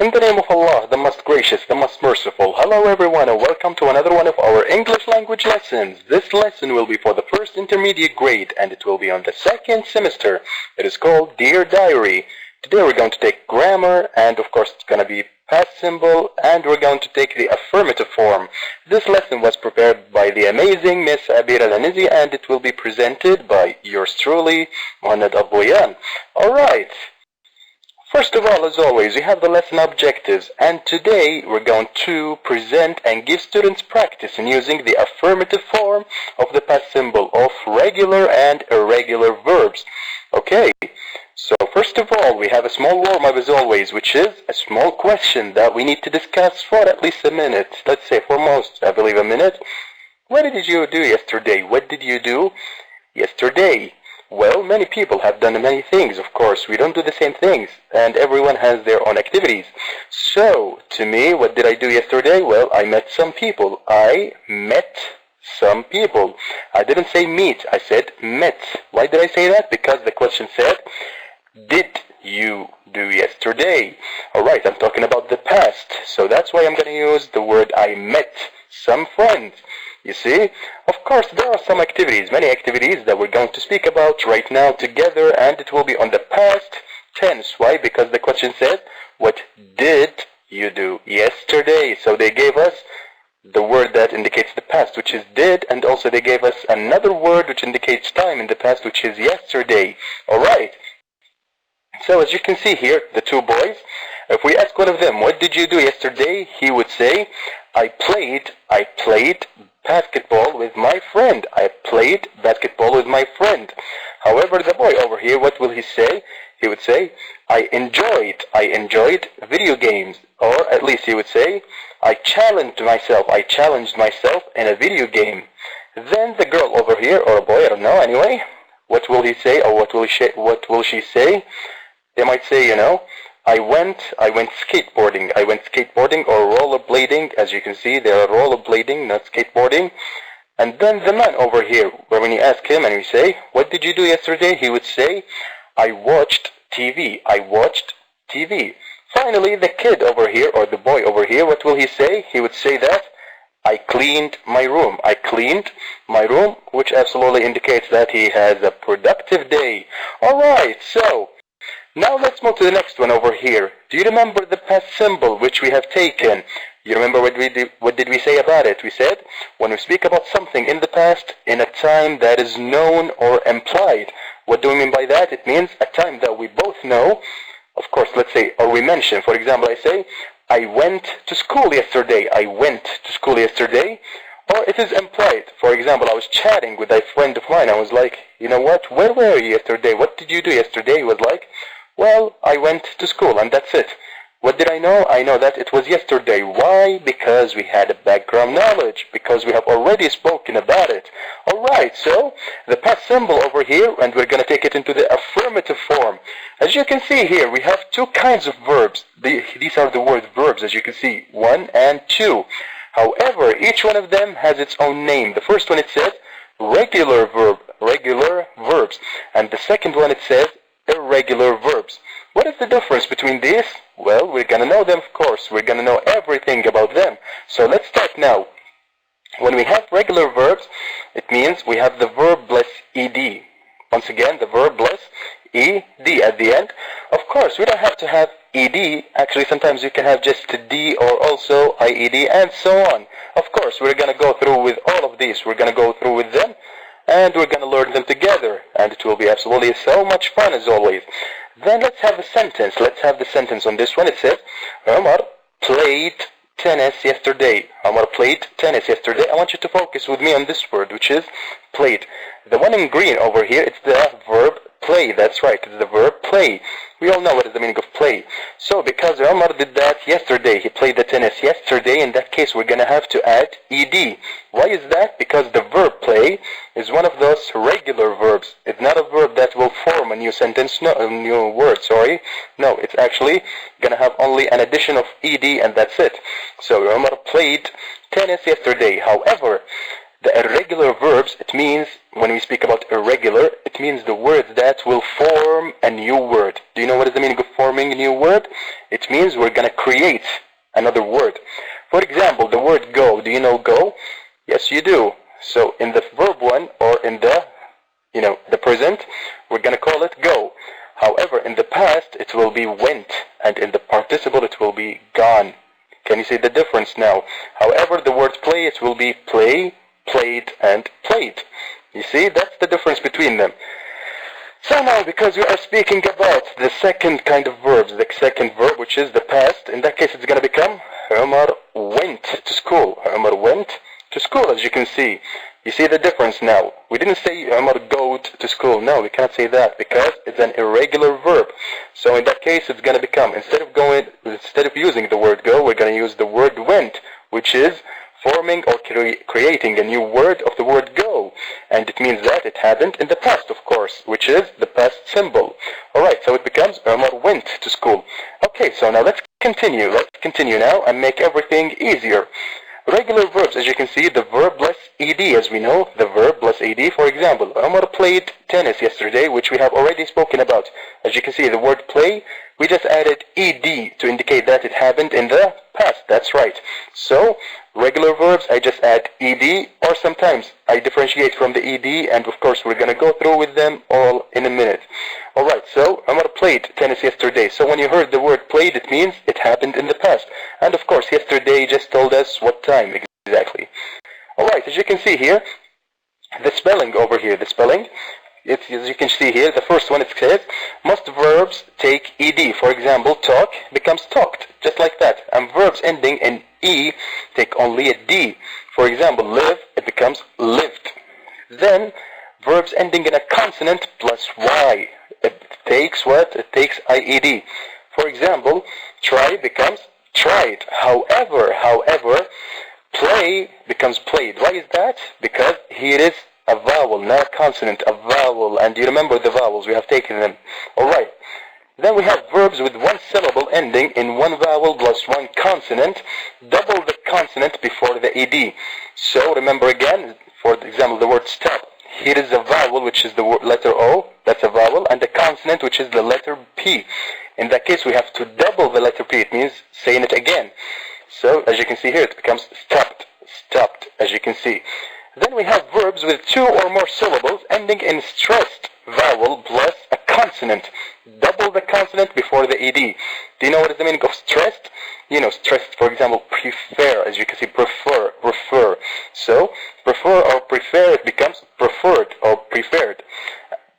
In the name of Allah, the most gracious, the most merciful. Hello everyone and welcome to another one of our English language lessons. This lesson will be for the first intermediate grade and it will be on the second semester. It is called Dear Diary. Today we're going to take grammar and of course it's going to be past simple and we're going to take the affirmative form. This lesson was prepared by the amazing Miss Abir Al-Anizi and it will be presented by yours truly, Mohamed Abouyan. Alright. First of all, as always, we have the lesson objectives, and today we're going to present and give students practice in using the affirmative form of the past simple of regular and irregular verbs. Okay, so first of all, we have a small warm-up as always, which is a small question that we need to discuss for at least a minute. Let's say for most, I believe a minute. What did you do yesterday? What did you do yesterday? Well, many people have done many things, of course. We don't do the same things, and everyone has their own activities. So, to me, what did I do yesterday? Well, I met some people. I met some people. I didn't say meet, I said met. Why did I say that? Because the question said, did you do yesterday? Alright, I'm talking about the past. So that's why I'm going to use the word I met some friends. You see, of course, there are some activities, many activities that we're going to speak about right now together, and it will be on the past tense. Why? Because the question said, what did you do yesterday? So they gave us the word that indicates the past, which is did, and also they gave us another word which indicates time in the past, which is yesterday. Alright. So as you can see here, the two boys, if we ask one of them, what did you do yesterday? He would say, I played basketball with my friend. I played basketball with my friend. However, the boy over here, what will he say? He would say, I enjoyed video games. Or at least he would say, I challenged myself in a video game. Then the girl over here, or a boy, I don't know, anyway, what will he say, or what will she say? They might say, you know, I went skateboarding. I went skateboarding or rollerblading. As you can see, they are rollerblading, not skateboarding. And then the man over here, where when you ask him and you say, what did you do yesterday? He would say, I watched TV. I watched TV. Finally, the kid over here, or the boy over here, what will he say? He would say that, I cleaned my room. I cleaned my room, which absolutely indicates that he has a productive day. Alright, so now let's move to the next one over here. Do you remember the past simple which we have taken? You remember what did we say about it? We said, when we speak about something in the past, in a time that is known or implied. What do we mean by that? It means a time that we both know. Of course, let's say, or we mention, for example, I say, I went to school yesterday. I went to school yesterday. Or it is implied. For example, I was chatting with a friend of mine. I was like, you know what? Where were you yesterday? What did you do yesterday? He was like, well, I went to school and that's it. What did I know? I know that it was yesterday. Why? Because we had a background knowledge. Because we have already spoken about it. Alright, so the past simple over here, and we're going to take it into the affirmative form. As you can see here, we have two kinds of verbs. These are the word verbs, as you can see, 1 and 2. However, each one of them has its own name. The first one it says regular verbs. And the second one it says irregular verbs. What is the difference between these? Well, we're going to know them, of course. We're going to know everything about them. So let's start now. When we have regular verbs, it means we have the verb plus ed. Once again, the verb plus ed at the end. Of course, we don't have to have ed. Actually, sometimes you can have just d or also ied and so on. Of course, we're going to go through with all of these. We're going to go through with them. And we're going to learn them together. And it will be absolutely so much fun as always. Then let's have a sentence. Let's have the sentence on this one. It says, Omar played tennis yesterday. Omar played tennis yesterday. I want you to focus with me on this word, which is played. The one in green over here, it's the verb play. That's right, it's the verb play. We all know what is the meaning of play. So because Omar did that yesterday, he played the tennis yesterday, in that case we're going to have to add ed. Why is that? Because the verb play is one of those regular verbs. It's not a verb that will form a new sentence, no, a new word, sorry. No, it's actually going to have only an addition of ed and that's it. So Omar played tennis yesterday. However, The irregular verbs, it means, when we speak about irregular, it means the words that will form a new word. Do you know what is the meaning of forming a new word? It means we're going to create another word. For example, the word go. Do you know go? Yes, you do. So in the verb one, or in the, the present, we're going to call it go. However, in the past, it will be went, and in the participle, it will be gone. Can you see the difference now? However, the word play, it will be play, played, and played. You see, that's the difference between them. So now, because we are speaking about the second kind of verbs, the second verb, which is the past, in that case, it's going to become Umar went to school. Umar went to school, as you can see. You see the difference now. We didn't say Umar goed to school. No, we cannot say that because it's an irregular verb. So in that case, it's going to become, instead of using the word go, we're going to use the word went, which is forming or creating a new word of the word go. And it means that it happened in the past, of course, which is the past symbol. Alright, so it becomes Umar went to school. Okay, so now let's continue. Let's continue now and make everything easier. Regular verbs, as you can see, the verb plus ed, as we know, the verb plus ed. For example, Umar played tennis yesterday, which we have already spoken about. As you can see, the word play, we just added ed to indicate that it happened in the past. That's right. So, regular verbs, I just add ed, or sometimes I differentiate from the ed, and of course we're going to go through with them all in a minute. Alright, so Umar played tennis yesterday. So when you heard the word played, it means it happened in the past. And of course, yesterday just told us what time exactly. Alright, as you can see here, the spelling over here, as you can see here, the first one, it says, most verbs take ed. For example, talk becomes talked, just like that. And verbs ending in e take only a d. For example, live, it becomes lived. Then, verbs ending in a consonant plus y. It takes what? It takes ied. For example, try becomes tried. However, play becomes played. Why is that? Because here is a vowel, not a consonant, a vowel. And you remember the vowels, we have taken them. Alright. Then we have verbs with one syllable ending in one vowel plus one consonant. Double the consonant before the ed. So remember again, for example, the word stop. Here is a vowel, which is the letter O, that's a vowel, and the consonant, which is the letter P. In that case, we have to double the letter P. It means saying it again. So, as you can see here, it becomes stopped, as you can see. Then we have verbs with two or more syllables ending in stressed vowel plus a consonant. Double the consonant before the ed. Do you know what is the meaning of stressed? You know, stressed, for example, prefer, as you can see, prefer. So, prefer or prefer, it becomes preferred or preferred.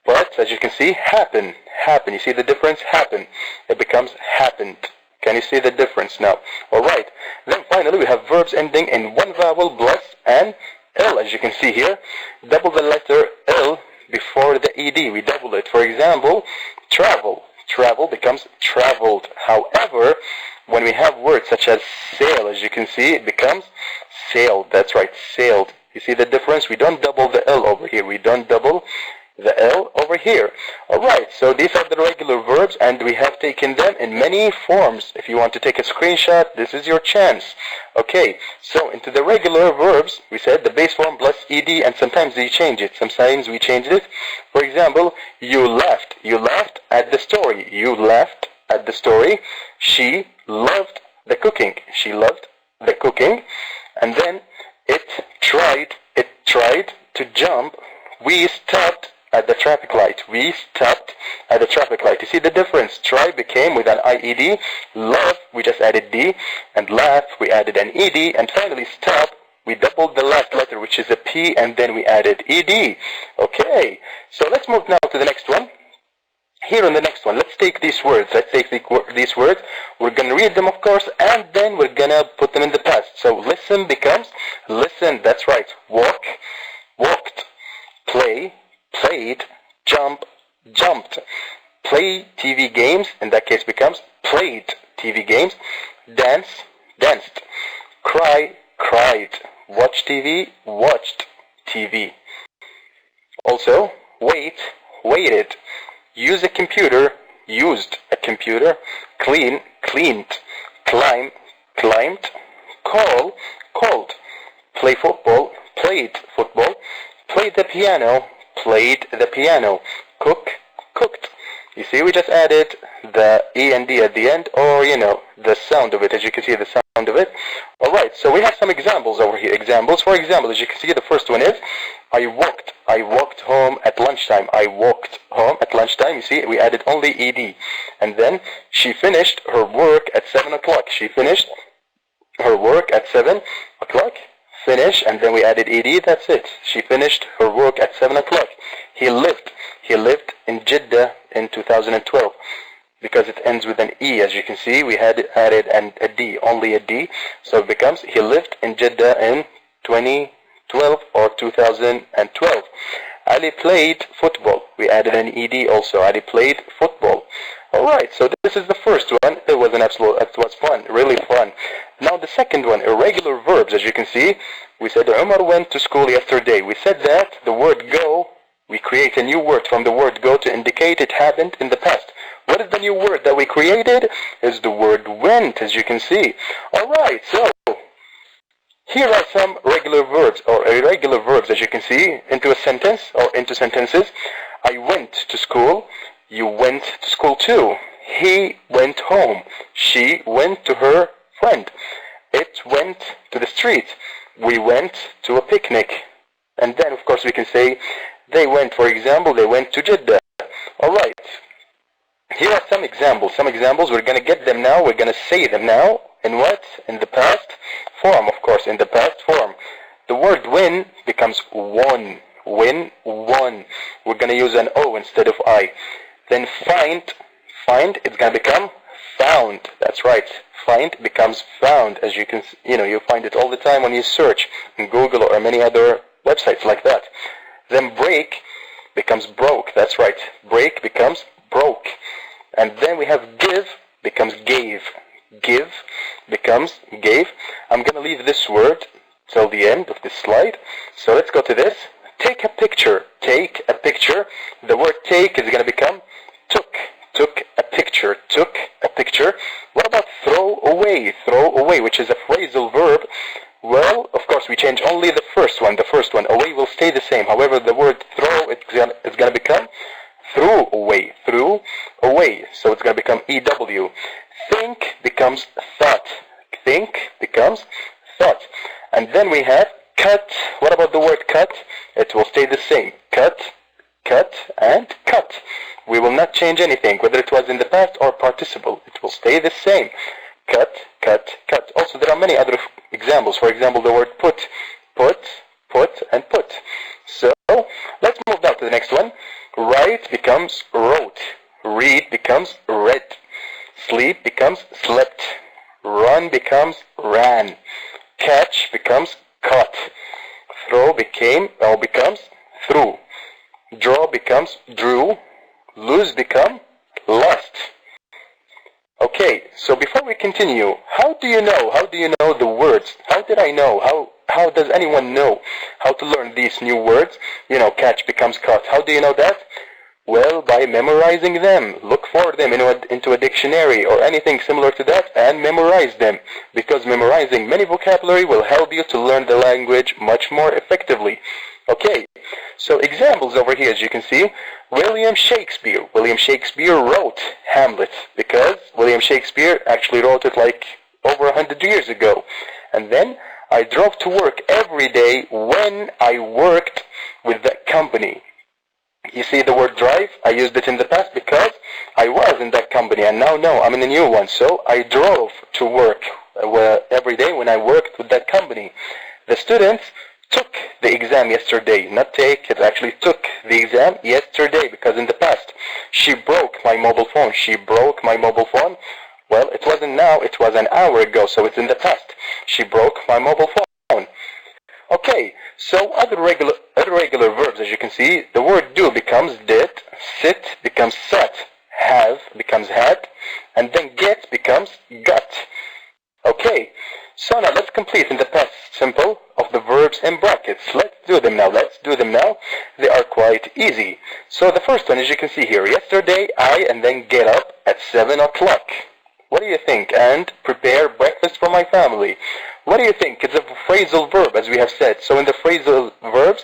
But, as you can see, happen. You see the difference? Happen. It becomes happened. Can you see the difference now? Alright. Then finally, we have verbs ending in one vowel plus an L, as you can see here. Double the letter L before the ed. We double it. For example, travel. Travel becomes traveled. However, when we have words such as sail, as you can see, it becomes sailed. That's right, sailed. You see the difference? We don't double the L over here. We don't double the L over here. Alright, so these are the regular verbs, and we have taken them in many forms. If you want to take a screenshot, this is your chance. Okay, so into the regular verbs, we said the base form plus ed, and sometimes we change it. Sometimes we change it. For example, you laughed. You laughed at the story. You laughed at the story. She loved the cooking. She loved the cooking. And then it tried to jump. We stopped at the traffic light. We stopped at the traffic light. You see the difference? Try became with an IED. Love, we just added D. And laugh, we added an ED. And finally, stop, we doubled the last letter, which is a P, and then we added ED. Okay, so let's move now to the next one. Here on the next one, let's take these words. These words. We're going to read them, of course, and then we're going to put them in the past. So listen becomes listen. That's right. Walk, walked. Play, played. Jump, jumped. Play TV games. In that case becomes played TV games. Dance, danced. Cry, cried. Watch TV, watched TV. Also, wait, waited. Use a computer, used a computer. Clean, cleaned. Climb, climbed. Call, called. Play football, played football. Played the piano, played the piano. Cook, cooked. You see, we just added the END at the end, or, you know, the sound of it, as you can see, the sound of it. Alright, so we have some examples over here. Examples, for example, as you can see, the first one is, I walked home at lunchtime. I walked home at lunchtime. You see, we added only ED. And then, she finished her work at 7 o'clock. She finished her work at 7 o'clock. Finish, and then we added ED, that's it. She finished her work at 7 o'clock. He lived in Jeddah in 2012. Because it ends with an E, as you can see, we had added a D, only a D. So it becomes, he lived in Jeddah in 2012 or 2012. Ali played football. We added an ED also. Ali played football. Alright, so this is the first one. It was fun, really fun. Now the second one, irregular verbs. As you can see, we said Umar went to school yesterday. We said that the word go, we create a new word from the word go to indicate it happened in the past. What is the new word that we created? Is the word went, as you can see. Alright, so here are some regular verbs or irregular verbs, as you can see, into a sentence or into sentences. I went to school. You went to school too. He went home. She went to her friend. It went to the street. We went to a picnic. And then, of course, we can say they went, for example, they went to Jeddah. Alright. Here are some examples. Some examples, we're going to get them now. We're going to say them now. In what? In the past form, of course. In the past form. The word win becomes won. Win, won. We're going to use an O instead of I. Then find, it's going to become found. That's right. Find becomes found. As you can, you find it all the time when you search in Google or many other websites like that. Then break becomes broke. That's right. Break becomes broke. And then we have give becomes gave. Give becomes gave. I'm going to leave this word till the end of this slide. So let's go to this. Take a picture. Take a picture. The word take is going to become took. Took a picture. Took a picture. What about throw away? Throw away, which is a phrasal verb. Well, of course, we change only the first one. The first one. Away will stay the same. However, the word throw, it's going to become threw away. Threw away. So it's going to become EW. Think becomes thought. Think becomes thought. And then we have cut. What about the word cut? It will stay the same. Cut, cut, and cut. We will not change anything, whether it was in the past or participle. It will stay the same. Cut, cut, cut. Also, there are many other examples. For example, the word put, and put. So, let's move down to the next one. Write becomes wrote. Read becomes read. Sleep becomes slept. Run becomes ran. Catch becomes caught. Throw becomes threw. Draw becomes drew. Lose become lost. Okay, so before we continue, how do you know the words? How did I know? How does anyone know how to learn these new words? Catch becomes caught. How do you know that? Well, by memorizing them. Look for them into a dictionary or anything similar to that and memorize them. Because memorizing many vocabulary will help you to learn the language much more effectively. Okay, so examples over here, as you can see. William Shakespeare wrote Hamlet because William Shakespeare actually wrote it like over 100 years ago. And then I drove to work every day when I worked with that company. You see the word drive? I used it in the past because I was in that company, and now no, I'm in a new one. So I drove to work every day when I worked with that company. The students took the exam yesterday. Not take, it actually took the exam yesterday because in the past. She broke my mobile phone. She broke my mobile phone. Well, it wasn't now, it was an hour ago, so it's in the past. She broke my mobile phone. Okay, so other regular verbs, as you can see, the word do becomes did, sit becomes sat, have becomes had, and then get becomes got. Okay, so now let's complete in the past simple of the verbs in brackets. Let's do them now. They are quite easy. So the first one, as you can see here, yesterday I and then get up at 7 o'clock. What do you think? And prepare breakfast for my family. What do you think? It's a phrasal verb, as we have said. So in the phrasal verbs,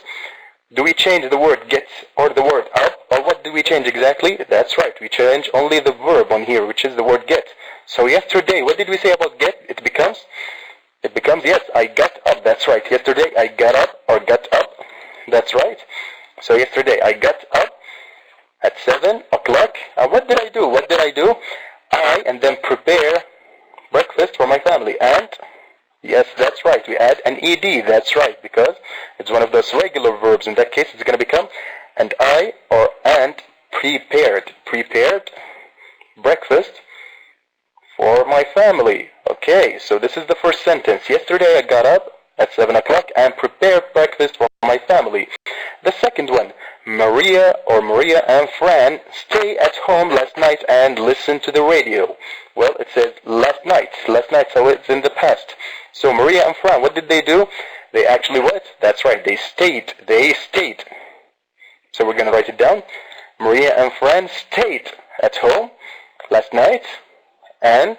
do we change the word get or the word up? Or what do we change exactly? That's right, we change only the verb on here, which is the word get. So yesterday, what did we say about get? It becomes, yes, I got up. That's right. Yesterday, I got up or got up. That's right. So yesterday, I got up at 7 o'clock. And what did I do? What did I do? And then prepare breakfast for my family. And yes, that's right. We add an ed. That's right, because it's one of those regular verbs. In that case, it's going to become and prepared breakfast for my family. Okay, so this is the first sentence. Yesterday I got up at 7 o'clock and prepared breakfast for my family. The second one, Maria and Fran stay at home last night and listen to the radio. Well, it says last night, so it's in the past. So Maria and Fran, what did they do? They actually what? That's right, they stayed. So we're going to write it down. Maria and Fran stayed at home last night and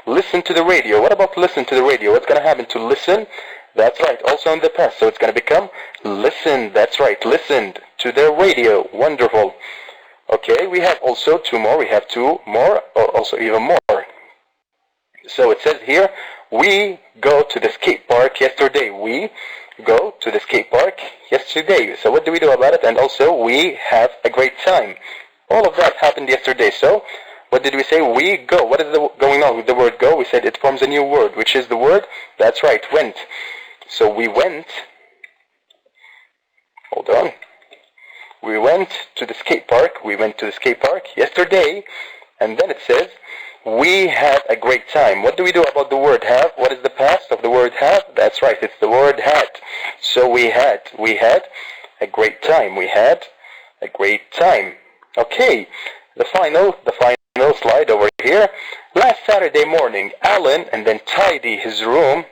listen to the radio. What about listen to the radio? What's going to happen to listen? That's right, also in the past. So it's going to become listen. That's right, listened to the radio. Wonderful. Okay, we have also two more. We have two more, or also even more. So it says here, we go to the skate park yesterday. We go to the skate park yesterday. So what do we do about it? And also, we have a great time. All of that happened yesterday. So what did we say? We go. What is going on with the word go? We said it forms a new word, which is the word, that's right, went. So we went, hold on. We went to the skate park. We went to the skate park yesterday. And then it says, we had a great time. What do we do about the word have? What is the past of the word have? That's right, it's the word had. So we had a great time. We had a great time. Okay, the final slide over here. Last Saturday morning, Alan tidied his room.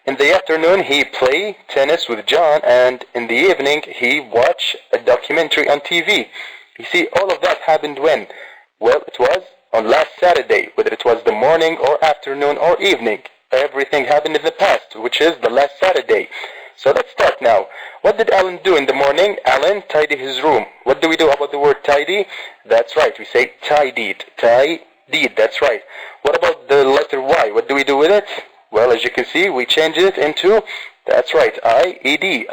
In the afternoon, he played tennis with John, and in the evening, he watched a documentary on TV. You see, all of that happened when? Well, it was on last Saturday, whether it was the morning or afternoon or evening. Everything happened in the past, which is the last Saturday. So let's start now. What did Alan do in the morning? Alan tidied his room. What do we do about the word tidy? That's right, we say tidied. That's right. What about the letter Y? What do we do with it? Well, as you can see, we change it into, that's right, I-E-D,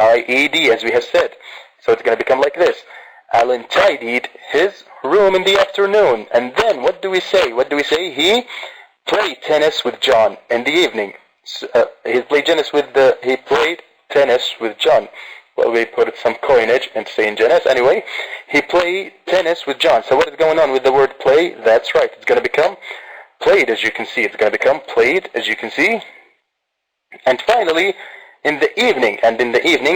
as we have said. So it's going to become like this. Alan tidied his room in the afternoon. And then what do we say? He played tennis with John in the evening. He played tennis with John. Well, we put some coinage and saying tennis. Anyway, he played tennis with John. So what is going on with the word play? That's right. It's going to become played, as you can see. It's going to become played, as you can see. And finally, in the evening,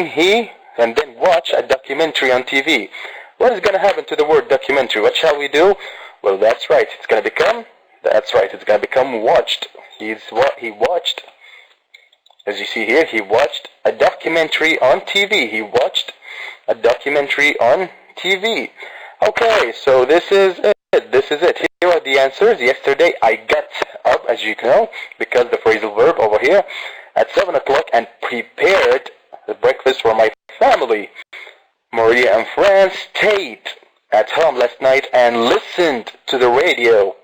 he and then watch a documentary on TV. What is going to happen to the word documentary? What shall we do? Well, that's right. It's going to become watched. He watched, as you see here, he watched a documentary on TV. He watched a documentary on TV. Okay, so this is it. Here are the answers. Yesterday, I got up, as you know, because the phrasal verb over here, at 7 o'clock and prepared the breakfast for my family. Maria and Fran stayed at home last night and listened to the radio.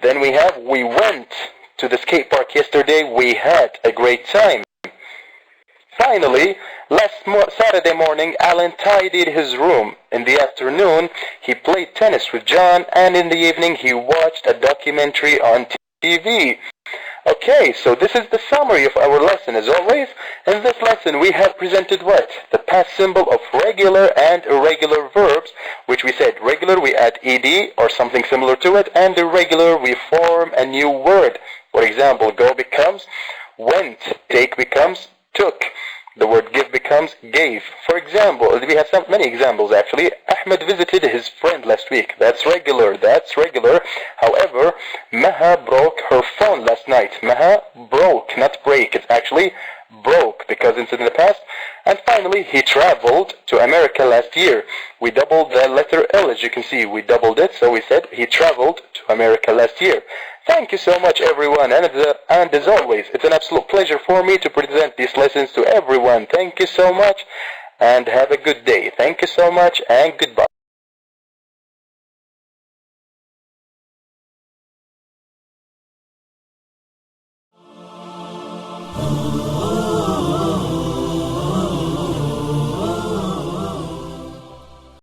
Then we have, we went to the skate park yesterday. We had a great time. Finally, last Saturday morning, Alan tidied his room. In the afternoon, he played tennis with John, and in the evening, he watched a documentary on TV. Okay, so this is the summary of our lesson. As always, in this lesson, we have presented what? The past symbol of regular and irregular verbs, which we said regular, we add ed or something similar to it, and irregular, we form a new word. For example, go becomes went, take becomes took. The word give becomes gave. For example, we have many examples actually. Ahmed visited his friend last week. That's regular. However, Maha broke her phone last night. Maha broke, not break. It's actually broke because it's in the past. And finally, he traveled to America last year. We doubled the letter L, as you can see. We doubled it, so we said he traveled to America last year. Thank you so much, everyone, and as always, it's an absolute pleasure for me to present these lessons to everyone. Thank you so much, and have a good day. Thank you so much, and goodbye.